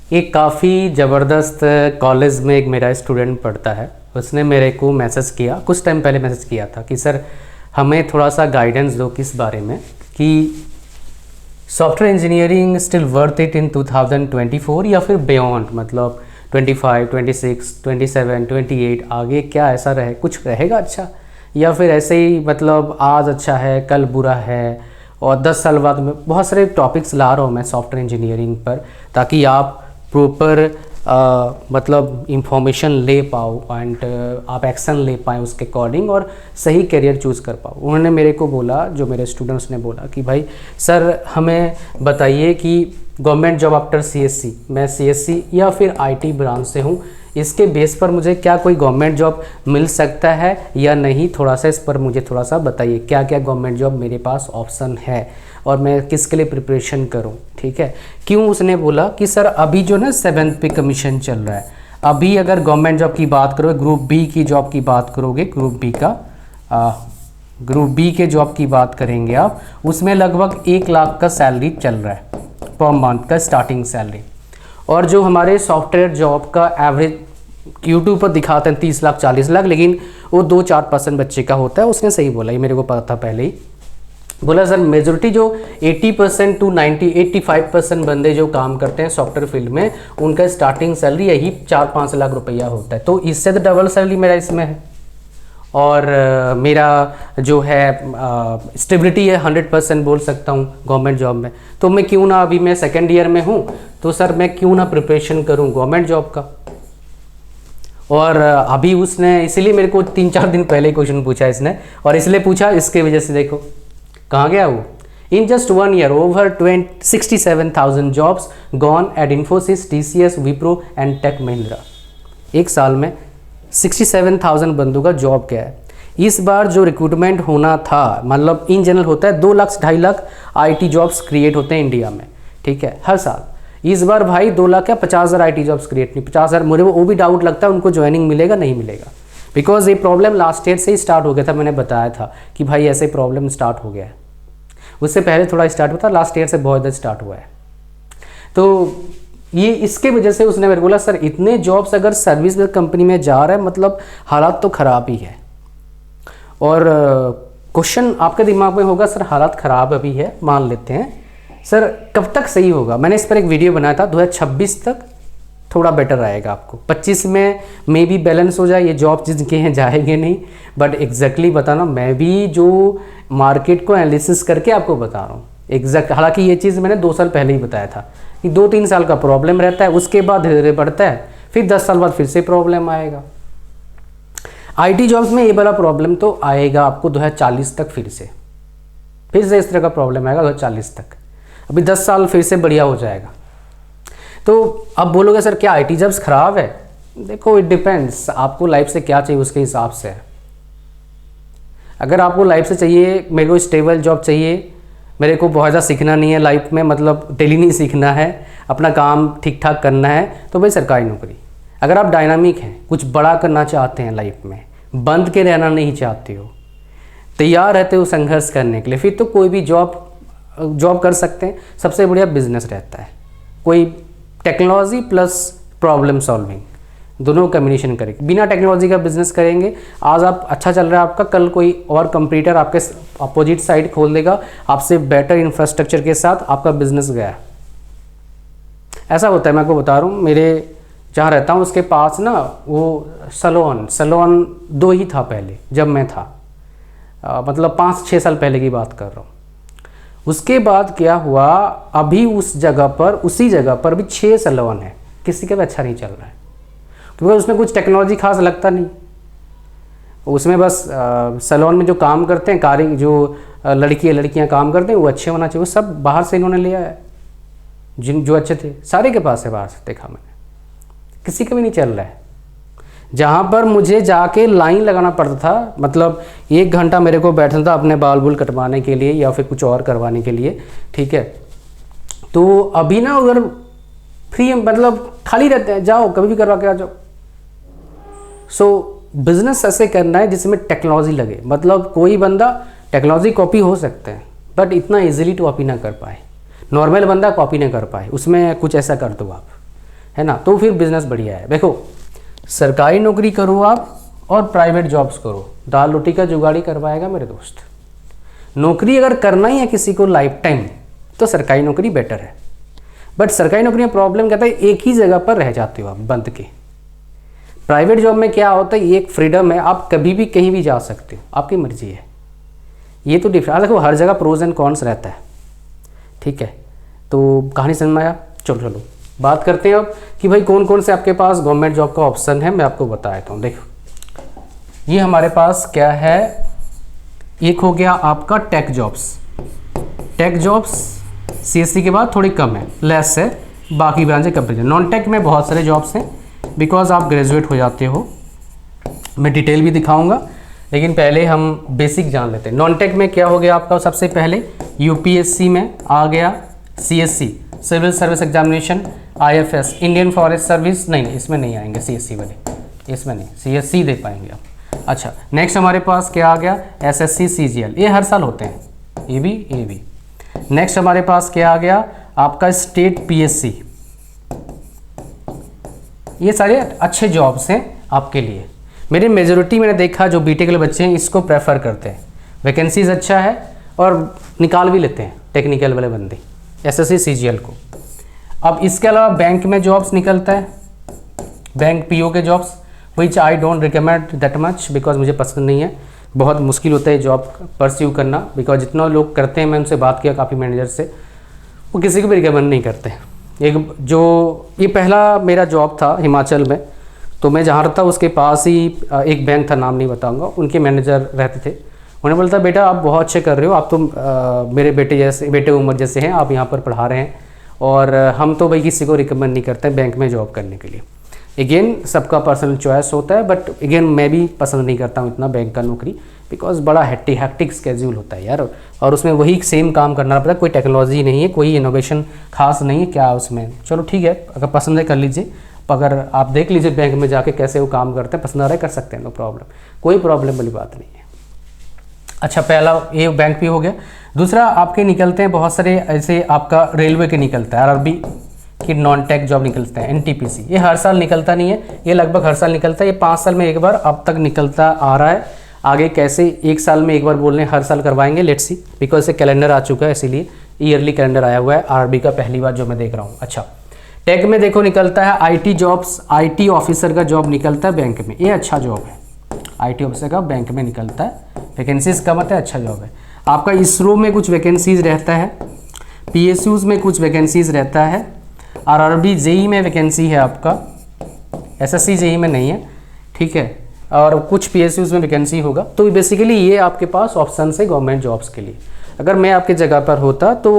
एक काफ़ी ज़बरदस्त कॉलेज में एक मेरा स्टूडेंट पढ़ता है। उसने मेरे को मैसेज किया, कुछ टाइम पहले मैसेज किया था कि सर हमें थोड़ा सा गाइडेंस दो किस बारे में कि software engineering still worth it in 2024 या फिर बियॉन्ड, मतलब 25, 26, 27, 28 आगे क्या ऐसा रहे, कुछ रहेगा अच्छा, या फिर ऐसे ही मतलब आज अच्छा है कल बुरा है। और 10 साल बाद में बहुत सारे टॉपिक्स ला रहा हूँ मैं सॉफ्टवेयर इंजीनियरिंग पर, ताकि आप प्रॉपर मतलब इंफॉर्मेशन ले पाओ एंड आप एक्शन ले पाएँ उसके अकॉर्डिंग और सही करियर चूज़ कर पाओ। उन्होंने मेरे को बोला, जो मेरे स्टूडेंट्स ने बोला कि भाई सर हमें बताइए कि गवर्नमेंट जॉब आफ्टर सीएससी, मैं सीएससी या फिर आईटी ब्रांच से हूँ, इसके बेस पर मुझे क्या कोई गवर्नमेंट जॉब मिल सकता है या नहीं, थोड़ा सा इस पर मुझे थोड़ा सा बताइए क्या क्या गवर्नमेंट जॉब मेरे पास ऑप्शन है और मैं किसके लिए प्रिपरेशन करूं। ठीक है, क्यों उसने बोला कि सर अभी जो ना 7th पे कमीशन चल रहा है, अभी अगर गवर्नमेंट जॉब की बात करोगे, ग्रुप बी की जॉब की बात करोगे, ग्रुप बी के जॉब की बात करेंगे आप, उसमें लगभग 1 लाख का सैलरी चल रहा है पर मंथ का स्टार्टिंग सैलरी। और जो हमारे सॉफ्टवेयर जॉब का एवरेज यूट्यूब पर दिखाते हैं 30 लाख 40 लाख, लेकिन वो 2-4% बच्चे का होता है। उसने सही बोला, ये मेरे को पता था पहले ही। बोला सर मेजोरिटी जो 80% टू 85% बंदे जो काम करते हैं सॉफ्टवेयर फील्ड में, उनका स्टार्टिंग सैलरी यही 4-5 लाख रुपया होता है। तो इससे तो डबल सैलरी मेरा इसमें है और मेरा जो है स्टेबिलिटी है 100% बोल सकता हूँ गवर्नमेंट जॉब में। तो मैं क्यों ना, अभी मैं 2nd ईयर में हूँ, तो सर मैं क्यों ना प्रिपरेशन करूँ गवर्नमेंट जॉब का। और अभी उसने इसीलिए मेरे को 3-4 दिन पहले क्वेश्चन पूछा इसने, और इसलिए पूछा इसके वजह से देखो कहाँ गया वो। In just 1 year over 67,000 jobs gone at Infosys, TCS, Wipro and Tech Mahindra. एक साल में 67,000 बंदों का जॉब क्या है। इस बार जो रिक्रूटमेंट होना था, मतलब इन जनरल होता है 2 lakh 2.5 lakh IT jobs create होते हैं इंडिया में, ठीक है, हर साल। इस बार भाई 2 लाख या 50,000 आईटी जॉब्स क्रिएट नहीं, 50,000। मुझे वो भी डाउट लगता है उनको ज्वाइनिंग मिलेगा नहीं मिलेगा, बिकॉज ये प्रॉब्लम लास्ट ईयर से ही स्टार्ट हो गया था। मैंने बताया था कि भाई ऐसे प्रॉब्लम स्टार्ट हो गया है, उससे पहले थोड़ा स्टार्ट हुआ था, लास्ट ईयर से बहुत ज़्यादा स्टार्ट हुआ है। तो ये इसके वजह से उसने मेरे को बोला सर इतने जॉब्स अगर सर्विस कंपनी में जा रहा है, मतलब हालात तो ख़राब ही है। और क्वेश्चन आपके दिमाग में होगा सर हालात ख़राब अभी है, मान लेते हैं, सर कब तक सही होगा। मैंने इस पर एक वीडियो बनाया था, 2026 तक थोड़ा बेटर आएगा आपको, 25 में मे बी बैलेंस हो जाए, ये जॉब जिनके हैं जाएंगे नहीं, बट एग्जैक्टली बताना, मैं भी जो मार्केट को एनालिसिस करके आपको बता रहा हूँ एग्जैक्ट। हालांकि ये चीज़ मैंने 2 साल पहले ही बताया था कि 2-3 साल का प्रॉब्लम रहता है, उसके बाद धीरे धीरे बढ़ता है, फिर 10 साल बाद फिर से प्रॉब्लम आएगा। आईटी जॉब्स में ये बड़ा प्रॉब्लम तो आएगा आपको 2040 तक, फिर से इस तरह का प्रॉब्लम आएगा 2040 तक। अभी 10 साल फिर से बढ़िया हो जाएगा। तो अब बोलोगे सर क्या आईटी जॉब्स ख़राब है? देखो इट डिपेंड्स, आपको लाइफ से क्या चाहिए उसके हिसाब से है। अगर आपको लाइफ से चाहिए, मेरे को स्टेबल जॉब चाहिए, मेरे को बहुत ज़्यादा सीखना नहीं है लाइफ में, मतलब डेली नहीं सीखना है, अपना काम ठीक ठाक करना है, तो भाई सरकारी नौकरी। अगर आप डायनामिक हैं, कुछ बड़ा करना चाहते हैं लाइफ में, बंद के रहना नहीं चाहते हो, तैयार रहते हो संघर्ष करने के लिए, फिर तो कोई भी जॉब कर सकते हैं। सबसे बढ़िया बिजनेस रहता है, कोई टेक्नोलॉजी प्लस प्रॉब्लम सॉल्विंग दोनों कम्बिनेशन करेंगे। बिना टेक्नोलॉजी का बिजनेस करेंगे, आज आप अच्छा चल रहा है आपका, कल कोई और कंपटीटर आपके अपोजिट साइड खोल देगा आपसे बेटर इंफ्रास्ट्रक्चर के साथ, आपका बिजनेस गया। ऐसा होता है, मैं आपको बता रहा हूँ, मेरे जहाँ रहता हूँ उसके पास ना वो सलोन 2 ही था पहले जब मैं था, मतलब 5-6 साल पहले की बात कर रहा हूँ। उसके बाद क्या हुआ, अभी उस जगह पर, उसी जगह पर भी 6 सलोन है, किसी का भी अच्छा नहीं चल रहा है, क्योंकि उसमें कुछ टेक्नोलॉजी खास लगता नहीं। उसमें बस सैलून में जो काम करते हैं, जो लड़कियां काम करते हैं, वो अच्छे होना चाहिए। वो सब बाहर से इन्होंने लिया है, जो अच्छे थे सारे के पास है, बाहर से देखा मैंने, किसी का भी नहीं चल रहा है। जहाँ पर मुझे जाके लाइन लगाना पड़ता था, मतलब 1 घंटा मेरे को बैठना था अपने बाल बुल कटवाने के लिए या फिर कुछ और करवाने के लिए, ठीक है। तो अभी ना उधर फ्री, मतलब खाली रहते हैं, जाओ कभी भी करवा के आ जाओ। सो बिजनेस ऐसे करना है जिसमें टेक्नोलॉजी लगे, मतलब कोई बंदा टेक्नोलॉजी कॉपी हो सकते हैं बट इतना इजीली कॉपी ना कर पाए, नॉर्मल बंदा कॉपी ना कर पाए, उसमें कुछ ऐसा कर दो आप। है ना। तो फिर बिजनेस बढ़िया है। देखो सरकारी नौकरी करो आप और प्राइवेट जॉब्स करो, दाल रोटी का जुगाड़ी करवाएगा मेरे दोस्त। नौकरी अगर करना ही है किसी को लाइफ टाइम तो सरकारी नौकरी बेटर है। बट सरकारी नौकरी में प्रॉब्लम क्या है, एक ही जगह पर रह जाते हो आप बंद के। प्राइवेट जॉब में क्या होता है, एक फ्रीडम है, आप कभी भी कहीं भी जा सकते हो, आपकी मर्जी है। ये तो डिफरेंस देखो, हर जगह प्रोज एंड कॉन्स रहता है, ठीक है। तो कहानी समझ में आया। चलो बात करते हैं अब कि भाई कौन कौन से आपके पास गवर्नमेंट जॉब का ऑप्शन है, मैं आपको बता देता हूँ। देखो ये हमारे पास क्या है, एक हो गया आपका tech jobs. Tech jobs CSC के बाद थोड़ी कम है, लेस है, बाकी ब्रांचें कंपेरिजन। नॉन टेक में बहुत सारे जॉब्स हैं बिकॉज आप ग्रेजुएट हो जाते हो, मैं डिटेल भी दिखाऊंगा, लेकिन पहले हम बेसिक जान लेते हैं। नॉन टेक में क्या हो गया आपका, सबसे पहले यूपीएससी में आ गया CSC, civil service examination, IFS, Indian forest service, नहीं इसमें नहीं आएंगे सीएससी वाले, इसमें नहीं, सीएससी दे पाएंगे आप। अच्छा नेक्स्ट हमारे पास क्या आ गया, एसएससी सीजीएल, ये हर साल होते हैं, ये भी। नेक्स्ट हमारे पास क्या आ गया आपका स्टेट पीएससी। ये सारे अच्छे जॉब्स हैं आपके लिए। मेरी मेजोरिटी मैंने देखा जो बीटेक वाले बच्चे हैं इसको प्रेफर करते हैं, वैकेंसीज अच्छा है और निकाल भी लेते हैं टेक्निकल वाले बंदे एसएससी सीजीएल को। अब इसके अलावा बैंक में जॉब्स निकलता है, बैंक पीओ के jobs, which I don't recommend that much because मुझे पसंद नहीं है, बहुत मुश्किल होता है जॉब परस्यू करना। बिकॉज जितना लोग करते हैं, मैं उनसे बात किया काफ़ी मैनेजर से, वो किसी को भी रिकमेंड नहीं करते। एक जो ये पहला मेरा जॉब था हिमाचल में, तो मैं जहाँ रहता उसके पास ही एक बैंक था, नाम नहीं बताऊंगा, उनके मैनेजर रहते थे। उन्होंने बोलता बेटा आप बहुत अच्छे कर रहे हो, आप तो मेरे बेटे उम्र जैसे हैं, आप यहाँ पर पढ़ा रहे हैं, और हम तो भाई किसी को रिकमेंड नहीं करते बैंक में जॉब करने के लिए। अगेन सबका पर्सनल चॉइस होता है, बट अगेन मैं भी पसंद नहीं करता हूँ इतना बैंक का नौकरी, बिकॉज बड़ा हैक्टिक स्केड्यूल होता है यार, और उसमें वही सेम काम करना पड़ता है, कोई टेक्नोलॉजी नहीं है, कोई इनोवेशन खास नहीं है क्या उसमें। चलो ठीक है, अगर पसंद है कर लीजिए, अगर आप देख लीजिए बैंक में जाके कैसे वो काम करते हैं, पसंद आ रहा है कर सकते हैं, नो प्रॉब्लम, कोई प्रॉब्लम वाली बात नहीं है। अच्छा पहला ये बैंक भी हो गया। दूसरा आपके निकलते हैं बहुत सारे ऐसे, आपका रेलवे के निकलता है, आरआरबी कि नॉन टेक जॉब निकलता है, एनटीपीसी, ये हर साल निकलता नहीं है, ये लगभग हर साल निकलता है, ये 5 साल में एक बार अब तक निकलता आ रहा है। आगे कैसे 1 साल में एक बार बोल रहे हैं, हर साल करवाएंगे, लेट्स सी, बिकॉज से कैलेंडर आ चुका है, इसीलिए ईयरली कैलेंडर आया हुआ है आरआरबी का, पहली बार जो मैं देख रहा हूँ। अच्छा टेक में देखो निकलता है आईटी जॉब्स, आईटी ऑफिसर का जॉब निकलता है बैंक में, ये अच्छा जॉब है, आईटी ऑफिसर का बैंक में निकलता है, वैकेंसीज कम है, अच्छा जॉब है। आपका इसरो में कुछ वैकेंसीज रहता है, पीएसयूज में कुछ वैकेंसीज रहता है, आरआरबी जेई में वैकेंसी है आपका, एसएससी जेई में नहीं है, ठीक है, और कुछ पीएसयूज में वैकेंसी होगा। तो बेसिकली ये आपके पास ऑप्शन है गवर्नमेंट जॉब्स के लिए। अगर मैं आपकी जगह पर होता तो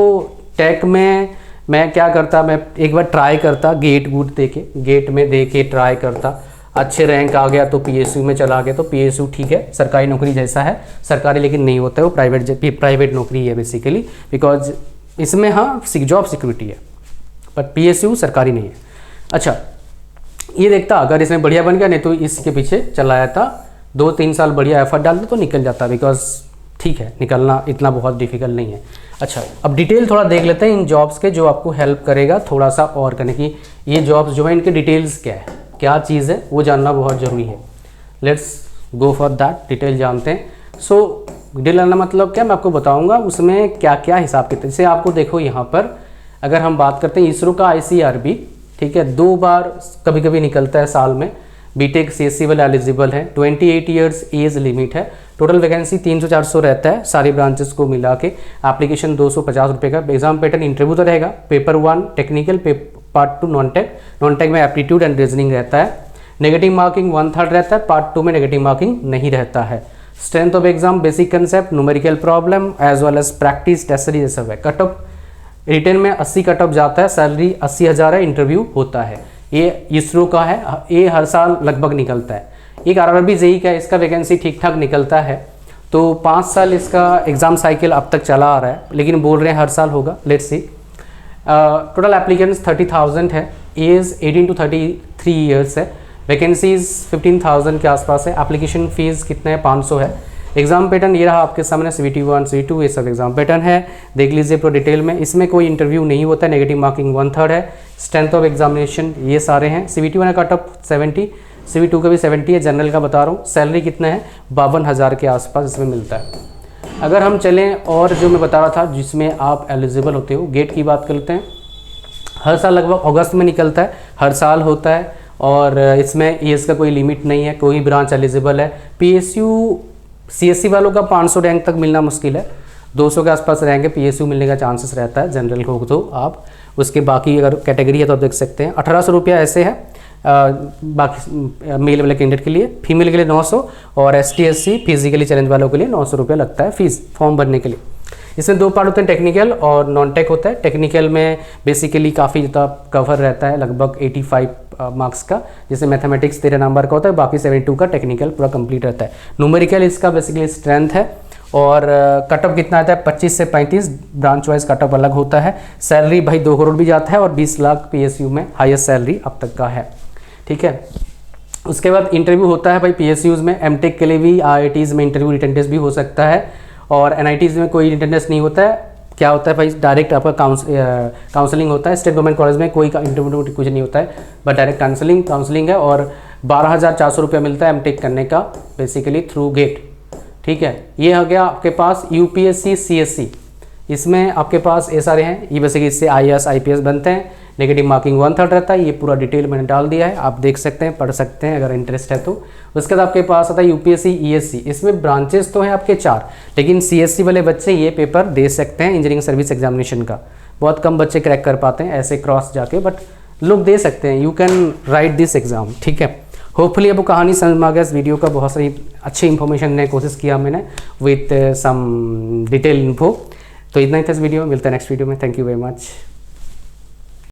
टेक में मैं क्या करता, मैं एक बार ट्राई करता, गेट में दे के ट्राई करता, अच्छे रैंक आ गया तो पीएसयू में चला गया, तो पीएसयू ठीक है, सरकारी नौकरी जैसा है, सरकारी लेकिन नहीं होता है वो, प्राइवेट नौकरी है बेसिकली, बिकॉज इसमें हाँ जॉब सिक्योरिटी है, बट पीएसयू सरकारी नहीं है। अच्छा ये देखता अगर इसमें बढ़िया बन गया, नहीं तो इसके पीछे चला जाता, 2-3 साल बढ़िया एफर्ट डालता तो निकल जाता, बिकॉज ठीक है निकलना इतना बहुत डिफिकल्ट नहीं है। अच्छा अब डिटेल थोड़ा देख लेते हैं इन जॉब्स के, जो आपको हेल्प करेगा थोड़ा सा और करने की। ये जॉब्स जो है इनके डिटेल्स क्या है, क्या चीज़ है, वो जानना बहुत ज़रूरी है। Let's go for that, detail जानते हैं। सो डिटेल जानना मतलब क्या, मैं आपको बताऊंगा उसमें क्या क्या हिसाब कितने से। आपको देखो यहाँ पर अगर हम बात करते हैं इसरो का आईसीआरबी, ठीक है, 2 बार कभी कभी निकलता है साल में, बीटेक सीएससी वाले एलिजिबल है, 28 ईयर्स एज लिमिट है, टोटल वैकेंसी 300-400 रहता है सारी ब्रांचेस को मिला के, एप्लीकेशन 250 रुपये का, एग्जाम पैटर्न इंटरव्यू तो रहेगा, paper 1 technical, part 2 non tech में एप्टीट्यूड एंड रीजनिंग रहता है, नेगेटिव मार्किंग 1/3 रहता है, पार्ट 2 में नेगेटिव मार्किंग नहीं रहता है। Strength of exam basic concept, numerical problem as well as practice test series सब है। कट ऑफ रिटर्न में 80 कट ऑफ जाता है, सैलरी 80,000 है, इंटरव्यू होता है। ये इसरो का है, ये हर साल लगभग निकलता है। एक आरआरबी जेई का, इसका वैकेंसी ठीक ठाक निकलता है, तो 5 साल इसका एग्ज़ाम साइकिल अब तक चला आ रहा है, लेकिन बोल रहे हैं हर साल होगा, लेट्स सी। टोटल एप्लीकेंट्स 30,000 है, एज 18 to 33 ईयर्स है, वैकेंसीज 15,000 के आसपास है, एप्लीकेशन फ़ीस कितना है 500 है, एग्जाम पैटर्न ये रहा आपके सामने, CVT 1 CVT 2 ये सब एग्जाम पैटर्न है, देख लीजिए पूरा डिटेल में। इसमें कोई इंटरव्यू नहीं होता है, नेगेटिव मार्किंग 1/3 है, स्ट्रेंथ ऑफ एग्जामिनेशन ये सारे हैं। CVT 1 का कट ऑफ 70, CVT 2 का भी 70 है, जनरल का बता रहा हूँ। सैलरी कितना है 52,000 के आसपास इसमें मिलता है। अगर हम चलें और जो मैं बता रहा था जिसमें आप एलिजिबल होते हो, गेट की बात करते हैं। हर साल लगभग अगस्त में निकलता है, हर साल होता है, और इसमें एज का कोई लिमिट नहीं है, कोई ब्रांच एलिजिबल है। PSU CSC वालों का 500 रैंक तक मिलना मुश्किल है, 200 के आसपास रैंक है, PSU मिलने का चांसेस रहता है जनरल को तो आप। उसके बाकी अगर कैटेगरी है तो आप देख सकते हैं 1800 रुपया ऐसे है बाकी मेल वाले कैंडिडेट के लिए, फीमेल के लिए 900, और ST SC फिजिकली चैलेंज वालों के लिए 900 रुपया लगता है फीस फॉर्म भरने के लिए। इसमें 2 पार्ट होते हैं, टेक्निकल और नॉन टेक होता है। टेक्निकल में बेसिकली काफ़ी ज़्यादा कवर रहता है, लगभग 85 मार्क्स का, जैसे मैथमेटिक्स 13 नंबर का होता है, बाकी 72 का टेक्निकल पूरा कंप्लीट रहता है। न्यूमेरिकल इसका बेसिकली स्ट्रेंथ है, और कट ऑफ कितना आता है 25 से 35, ब्रांच वाइज कट ऑफ अलग होता है। सैलरी भाई 2 करोड़ भी जाता है, और 20 लाख PSU में हाईएस्ट सैलरी अब तक का है, ठीक है। उसके बाद इंटरव्यू होता है भाई PSUs में, MTech के लिए भी IITs में इंटरव्यू रिटन टेस्ट भी हो सकता है, और NITs में कोई रिटन टेस्ट नहीं होता है। क्या होता है भाई, डायरेक्ट आपका काउंसलिंग होता है। स्टेट गवर्नमेंट कॉलेज में कोई इंटरव्यू कुछ नहीं होता है, बट डायरेक्ट काउंसलिंग है, और 12,400 रुपया मिलता है MTech करने का बेसिकली थ्रू गेट, ठीक है। ये हो गया आपके पास UPSC CSC, इसमें आपके पास ये सारे हैं, ये बेसिकली इससे IAS IPS बनते हैं। नेगेटिव मार्किंग 1/3 रहता है, ये पूरा डिटेल मैंने डाल दिया है, आप देख सकते हैं, पढ़ सकते हैं अगर इंटरेस्ट है तो। उसके बाद आपके पास आता है UPSC ESC, इसमें ब्रांचेस तो हैं आपके 4, लेकिन CSC वाले बच्चे ये पेपर दे सकते हैं इंजीनियरिंग सर्विस एग्जामिनेशन का। बहुत कम बच्चे क्रैक कर पाते हैं ऐसे क्रॉस जाके, बट लोग दे सकते हैं, you can write this exam, ठीक है। होपफुली आपको कहानी समझ में आ गया इस वीडियो का, बहुत सारी अच्छी इन्फॉर्मेशन ने कोशिश किया मैंने विथ सम डिटेल इन्फो। तो इतना ही था इस वीडियो में, मिलता है नेक्स्ट वीडियो में। Thank you very much.